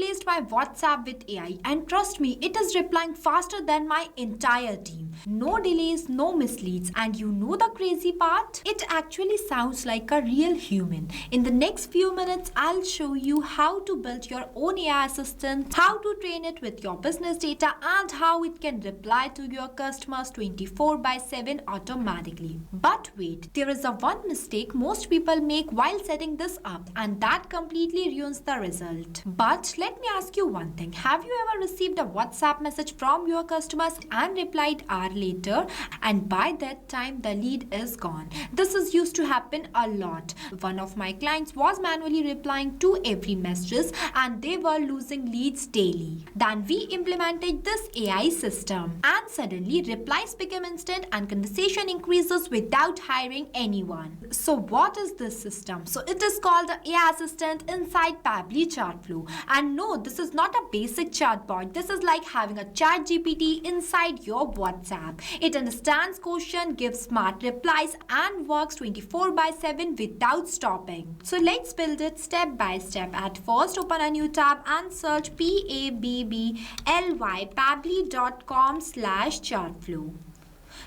replaced my WhatsApp with AI, and trust me, it is replying faster than my entire team. No delays, no misleads, and you know the crazy part? It actually sounds like a real human. In the next few minutes, I'll show you how to build your own AI assistant, how to train it with your business data, and how it can reply to your customers 24/7 automatically. But wait, there is a one mistake most people make while setting this up, and that completely ruins the result. But let me ask you one thing. Have you ever received a WhatsApp message from your customers and replied hour later, and by that time the lead is gone? This is used to happen a lot. One of my clients was manually replying to every message and they were losing leads daily. Then we implemented this AI system and suddenly replies became instant and conversation increases without hiring anyone. So what is this system? So it is called the AI assistant inside Pabbly Chatflow. And no, this is not a basic chatbot. This is like having a chat GPT inside your WhatsApp. It understands questions, gives smart replies, and works 24/7 without stopping. So let's build it step by step. At first, open a new tab and search pabbly.com/chatflow.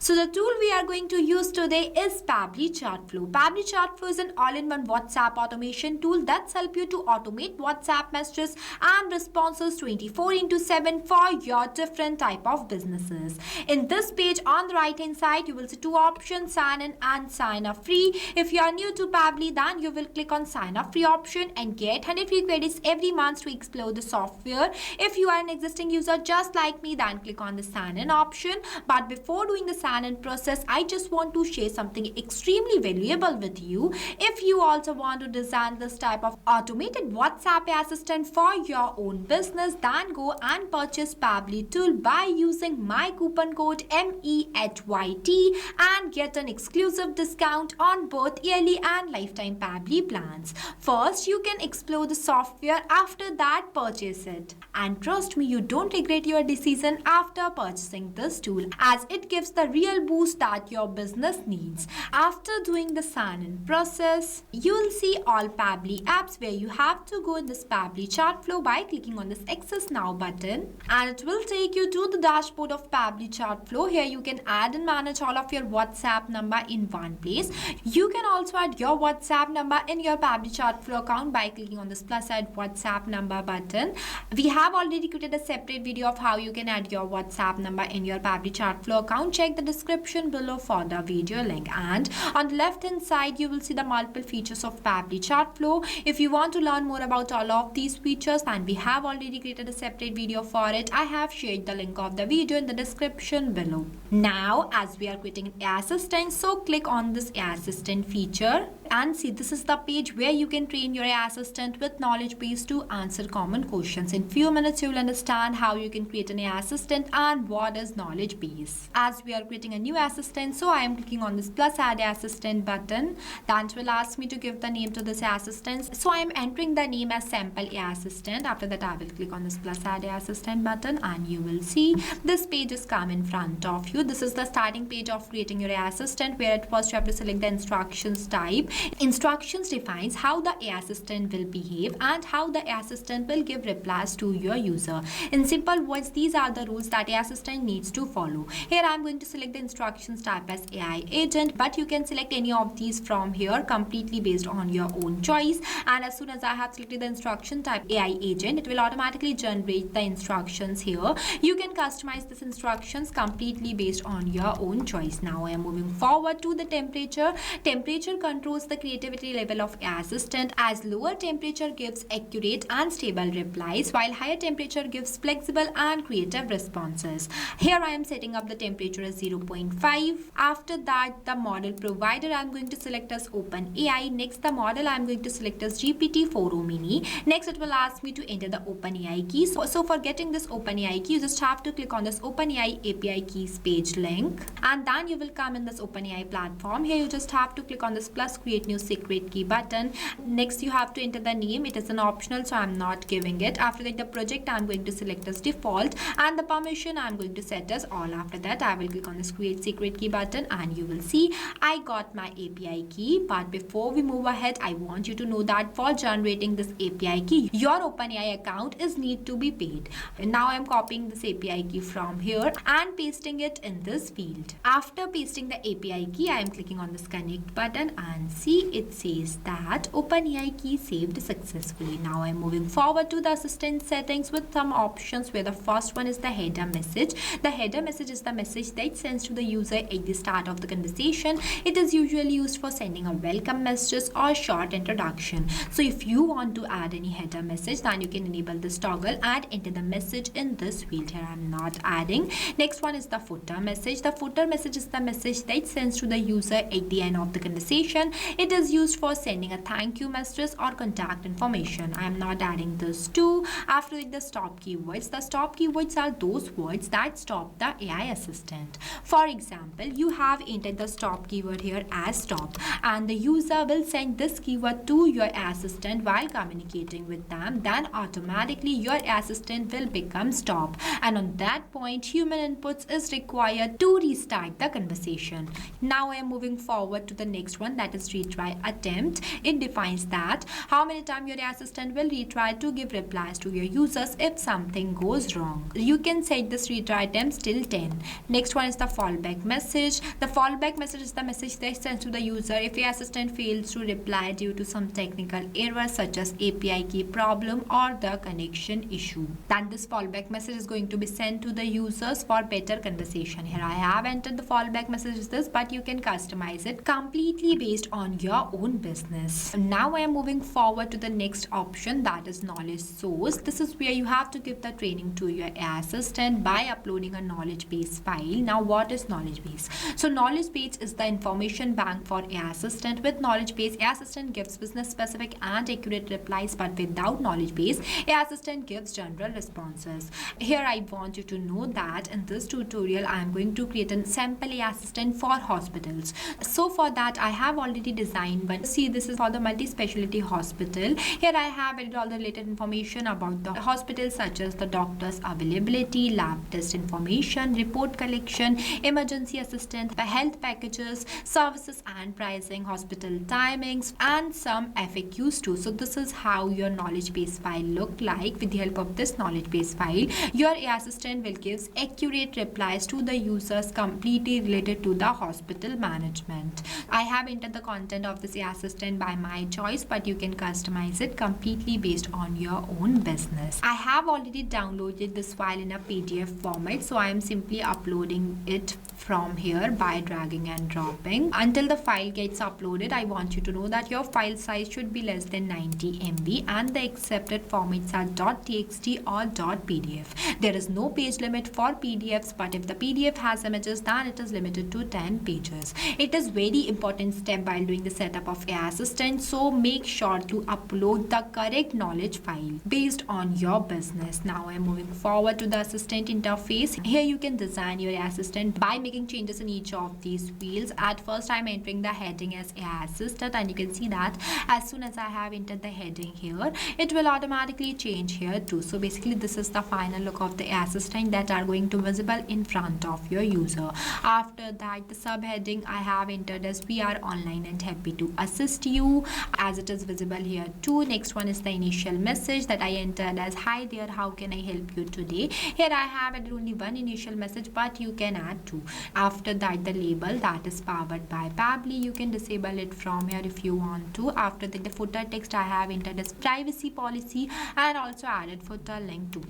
So the tool we are going to use today is Pabbly Chatflow. Pabbly Chatflow is an all-in-one WhatsApp automation tool that's help you to automate WhatsApp messages and responses 24/7 for your different type of businesses. In this page on the right-hand side, you will see two options, sign in and sign up free. If you are new to Pabbly, then you will click on sign up free option and get 100 free credits every month to explore the software. If you are an existing user just like me, then click on the sign in option. But before doing the sign in process, I just want to share something extremely valuable with you. If you also want to design this type of automated WhatsApp assistant for your own business, then go and purchase Pabbly tool by using my coupon code MEHYT and get an exclusive discount on both yearly and lifetime Pabbly plans. First, you can explore the software, after that purchase it. And trust me, you don't regret your decision after purchasing this tool, as it gives the real boost that your business needs. After doing the sign-in process, you will see all Pabbly apps where you have to go in this Pabbly Chatflow by clicking on this Access Now button, and it will take you to the dashboard of Pabbly Chatflow. Here you can add and manage all of your WhatsApp number in one place. You can also add your WhatsApp number in your Pabbly Chatflow account by clicking on this plus add WhatsApp number button. We have already created a separate video of how you can add your WhatsApp number in your Pabbly Chatflow account. Check the description below for the video link. And on the left hand side, you will see the multiple features of Pabbly Chatflow. If you want to learn more about all of these features, and we have already created a separate video for it, I have shared the link of the video in the description below. Now, as we are creating an AI assistant, so click on this AI assistant feature and see, this is the page where you can train your AI assistant with knowledge base to answer common questions. In few minutes, you will understand how you can create an AI assistant and what is knowledge base. As we are creating a new assistant, so I am clicking on this plus add assistant button. That will ask me to give the name to this assistant. So I am entering the name as sample AI assistant. After that, I will click on this plus add assistant button, and you will see this page is come in front of you. This is the starting page of creating your AI assistant, where at first you have to select the instructions type. Instructions defines how the AI assistant will behave and how the AI assistant will give replies to your user. In simple words, these are the rules that AI assistant needs to follow. Here I am going to select the instructions type as AI agent, but you can select any of these from here completely based on your own choice. And as soon as I have selected the instruction type AI agent, it will automatically generate the instructions here. You can customize these instructions completely based on your own choice. Now I am moving forward to the temperature. Temperature controls the creativity level of AI assistant, as lower temperature gives accurate and stable replies, while higher temperature gives flexible and creative responses. Here I am setting up the temperature as 0.5. After that, the model provider I am going to select as OpenAI. Next, the model I am going to select as GPT-4o Mini. Next, it will ask me to enter the OpenAI key. So for getting this OpenAI key, you just have to click on this OpenAI API keys page link, and then you will come in this OpenAI platform. Here you just have to click on this plus create create new secret key button. Next you have to enter the name. It is an optional, so I'm not giving it. After that, the project I'm going to select as default, and the permission I'm going to set as all. After that, I will click on this create secret key button, and you will see I got my API key. But before we move ahead, I want you to know that for generating this API key, your OpenAI account is need to be paid. And now I'm copying this API key from here and pasting it in this field. After pasting the API key, I am clicking on this connect button, and see it says that OpenAI key saved successfully. Now I'm moving forward to the assistant settings with some options, where the first one is the header message. The header message is the message that sends to the user at the start of the conversation. It is usually used for sending a welcome message or short introduction. So if you want to add any header message, then you can enable this toggle and enter the message in this field. Here I'm not adding. Next one is the footer message. The footer message is the message that sends to the user at the end of the conversation. It is used for sending a thank you message or contact information. I am not adding this too. After the stop keywords. The stop keywords are those words that stop the AI assistant. For example, you have entered the stop keyword here as stop, and the user will send this keyword to your assistant while communicating with them. Then automatically your assistant will become stop, and on that point human inputs is required to restart the conversation. Now I am moving forward to the next one, that is retry attempt. It defines that how many times your assistant will retry to give replies to your users if something goes wrong. You can set this retry attempts till 10. Next one is the fallback message. The fallback message is the message that sends to the user if your assistant fails to reply due to some technical error such as API key problem or the connection issue. Then this fallback message is going to be sent to the users for better conversation. Here I have entered the fallback message is this, but you can customize it completely based on your own business. Now I am moving forward to the next option, that is knowledge source. This is where you have to give the training to your AI assistant by uploading a knowledge base file. Now what is knowledge base? So knowledge base is the information bank for AI assistant. With knowledge base, AI assistant gives business specific and accurate replies, but without knowledge base, AI assistant gives general responses. Here I want you to know that in this tutorial I am going to create a sample AI assistant for hospitals. So for that I have already designed, but see, this is for the multi-specialty hospital. Here I have added all the related information about the hospital, such as the doctor's availability, lab test information, report collection, emergency assistant, the health packages, services and pricing, hospital timings, and some FAQs too. So this is how your knowledge base file look like. With the help of this knowledge base file, your AI assistant will give accurate replies to the users completely related to the hospital management. I have entered the content of this AI assistant by my choice, but you can customize it completely based on your own business. I have already downloaded this file in a PDF format, so I am simply uploading it from here by dragging and dropping. Until the file gets uploaded, I want you to know that your file size should be less than 90 MB and the accepted formats are .txt or .pdf. There is no page limit for PDFs, but if the PDF has images, then it is limited to 10 pages. It is very important step while doing the setup of AI assistant, so make sure to upload the correct knowledge file based on your business. Now I am moving forward to the assistant interface. Here you can design your AI assistant by making changes in each of these fields. At first I am entering the heading as AI assistant, and you can see that as soon as I have entered the heading here, it will automatically change here too. So basically this is the final look of the AI assistant that are going to visible in front of your user. After that, the subheading I have entered as we are online and happy to assist you, as it is visible here too. Next one is the initial message that I entered as hi there, how can I help you today. Here I have added only one initial message, but you can add two. After that, the label that is powered by Pabbly, you can disable it from here if you want to. After that, the footer text I have entered as privacy policy and also added footer link too.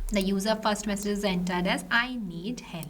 The user first message is entered as I need help.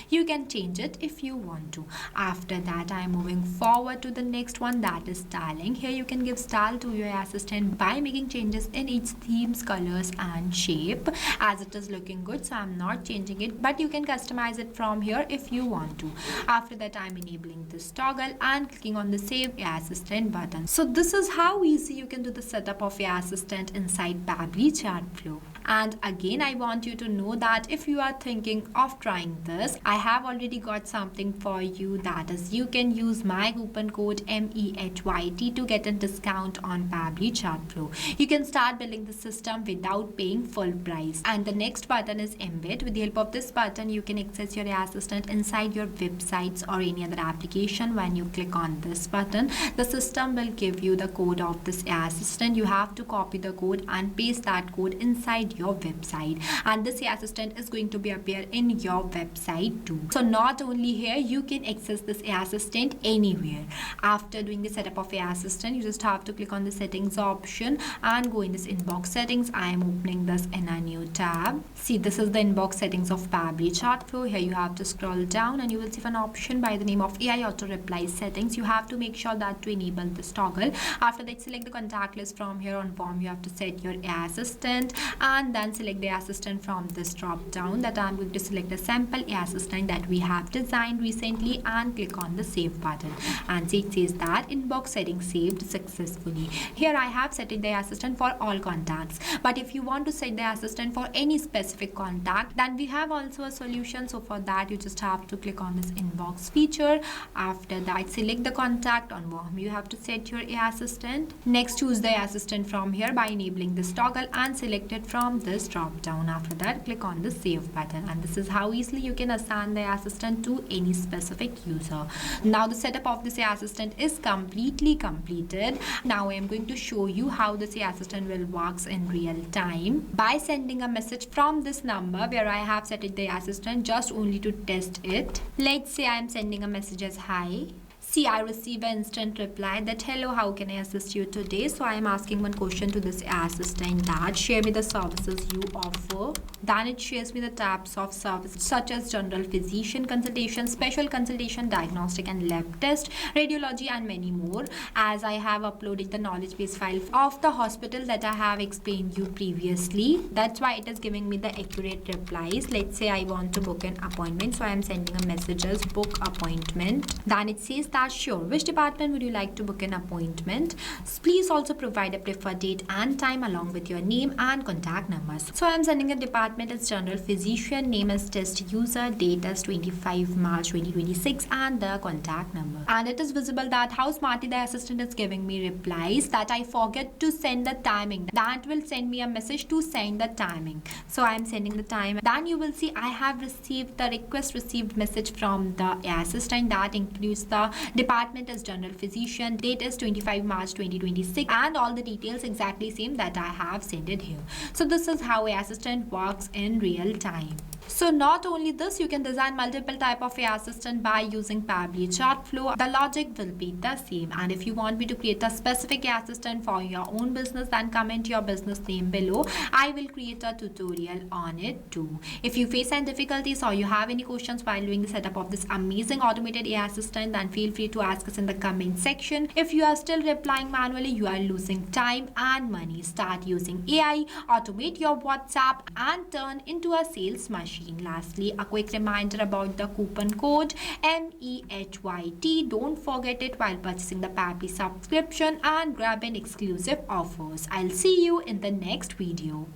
You can change it if you want to. After that, I am moving forward to the next one, that is styling. Here you can give style to your assistant by making changes in its themes, colors and shape, as it is looking good. So I am not changing it, but you can customize it from here if you want to. After that, I am enabling this toggle and clicking on the save AI assistant button. So this is how easy you can do the setup of AI assistant inside Pabbly Chatflow. And again, I want you to know that if you are thinking of trying this, I have already got something for you. That is, you can use my coupon code MEHYT to get a discount on Pabbly Chatflow. You can start building the system without paying full price. And the next button is Embed. With the help of this button, you can access your AI assistant inside your websites or any other application. When you click on this button, the system will give you the code of this AI assistant. You have to copy the code and paste that code inside your website, and this AI assistant is going to be appear in your website too. So not only here, you can access this AI assistant anywhere. After doing the setup of AI assistant, you just have to click on the settings option and go in this inbox settings. I am opening this in a new tab. See, this is the inbox settings of Pabbly Chatflow. Here you have to scroll down and you will see an option by the name of AI auto reply settings. You have to make sure that to enable this toggle. After that, select the contact list. From here on form, you have to set your AI assistant and then select the assistant from this drop down. That I'm going to select a sample AI assistant that we have designed recently and click on the save button, and it says that inbox settings saved successfully. Here I have set the AI assistant for all contacts, but if you want to set the assistant for any specific contact, then we have also a solution. So for that, you just have to click on this inbox feature. After that, select the contact on whom you have to set your AI assistant. Next, choose the AI assistant from here by enabling this toggle and select it from this drop down. After that, click on the save button, and this is how easily you can assign the AI assistant to any specific user. Now the setup of this AI assistant is completely completed. Now I am going to show you how this AI assistant will works in real time by sending a message from this number where I have set it the AI assistant just only to test it. Let's say I am sending a message as hi. See, I receive an instant reply that hello, how can I assist you today? So I am asking one question to this AI assistant, that share me the services you offer. Then it shares me the types of services such as general physician consultation, special consultation, diagnostic and lab test, radiology and many more. As I have uploaded the knowledge base file of the hospital that I have explained you previously, that's why it is giving me the accurate replies. Let's say I want to book an appointment, so I am sending a message as book appointment. Then it says that sure, which department would you like to book an appointment? Please also provide a preferred date and time along with your name and contact numbers. So I am sending a department as general physician, name as test user, date as 25 March 2026 and the contact number. And it is visible that how smartly the assistant is giving me replies that I forget to send the timing. That will send me a message to send the timing. So I am sending the time. Then you will see I have received the request received message from the AI assistant that includes the department as general physician, date is 25 March 2026 and all the details exactly same that I have sent it here. So this is how AI assistant works in real time. So not only this, you can design multiple type of AI assistant by using Pabbly Chatflow. The logic will be the same. And if you want me to create a specific AI assistant for your own business, then comment your business name below. I will create a tutorial on it too. If you face any difficulties or you have any questions while doing the setup of this amazing automated AI assistant, then feel free to ask us in the comment section. If you are still replying manually, you are losing time and money. Start using AI, automate your WhatsApp and turn into a sales machine. Lastly, a quick reminder about the coupon code MEHYT. Don't forget it while purchasing the Pabbly subscription and grab an exclusive offers. I'll see you in the next video.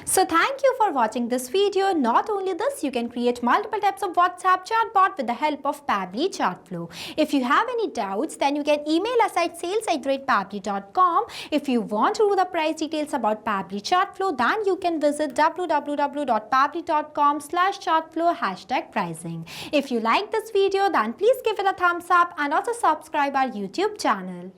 So thank you for watching this video. Not only this, you can create multiple types of WhatsApp chatbot with the help of Pabbly Chatflow. If you have any doubts, then you can email us at sales@pabbly.com. If you want to know the price details about Pabbly Chatflow, then you can visit www.pabbly.com/chatflow #pricing. If you like this video, then please give it a thumbs up and also subscribe our YouTube channel.